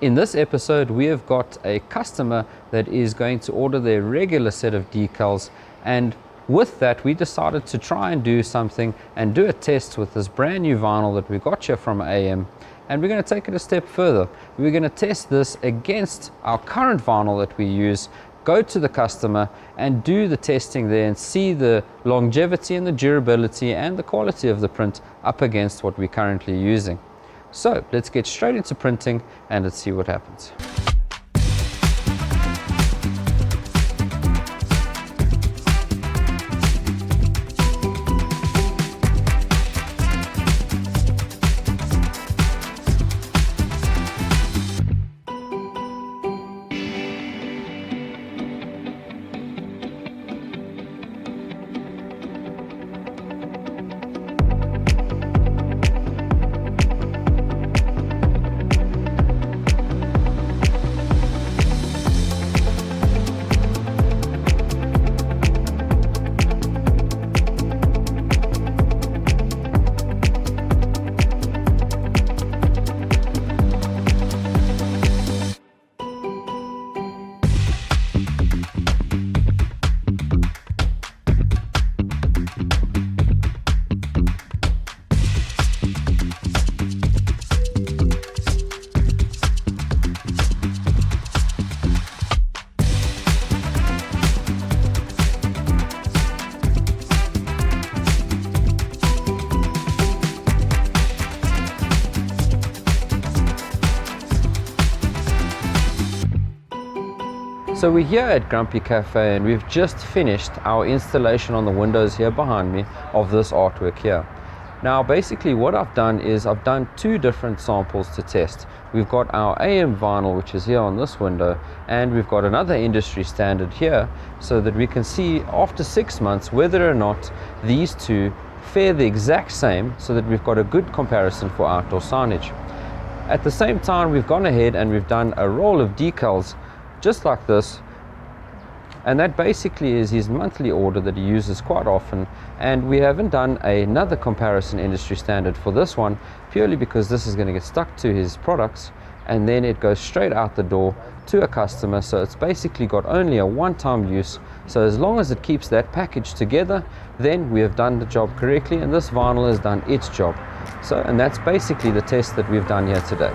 In this episode, we have got a customer that is going to order their regular set of decals, and with that we decided to try and do something and do a test with this brand new vinyl that we got here from AM, and we're going to take it a step further. We're going to test this against our current vinyl that we use, go to the customer and do the testing there and see the longevity and the durability and the quality of the print up against what we're currently using. So let's get straight into printing and let's see what happens. So we're here at Grumpy Cafe and we've just finished our installation on the windows here behind me of this artwork here. Now basically what I've done is I've done two different samples to test. We've got our AM vinyl, which is here on this window, and we've got another industry standard here, so that we can see after 6 months whether or not these two fare the exact same, so that we've got a good comparison for outdoor signage. At the same time, we've gone ahead and we've done a roll of decals just like this, and that basically is his monthly order that he uses quite often, and we haven't done another comparison industry standard for this one purely because this is going to get stuck to his products and then it goes straight out the door to a customer, so it's basically got only a one-time use. So as long as it keeps that package together, then we have done the job correctly and this vinyl has done its job. So, and that's basically the test that we've done here today.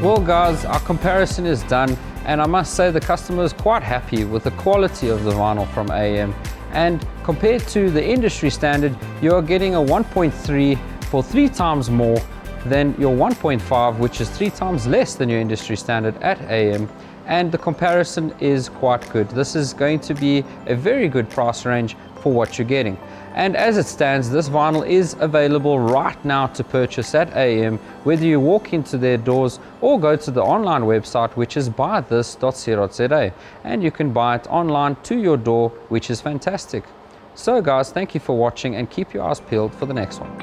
Well guys, our comparison is done, and I must say the customer is quite happy with the quality of the vinyl from AM, and compared to the industry standard, you are getting a 1.3 for 3 times more than your 1.5, which is 3 times less than your industry standard at AM, and the comparison is quite good. This is going to be a very good price range for what you're getting. And as it stands, this vinyl is available right now to purchase at AM, whether you walk into their doors or go to the online website, which is buythis.co.za, and you can buy it online to your door, which is fantastic. So guys, thank you for watching and keep your eyes peeled for the next one.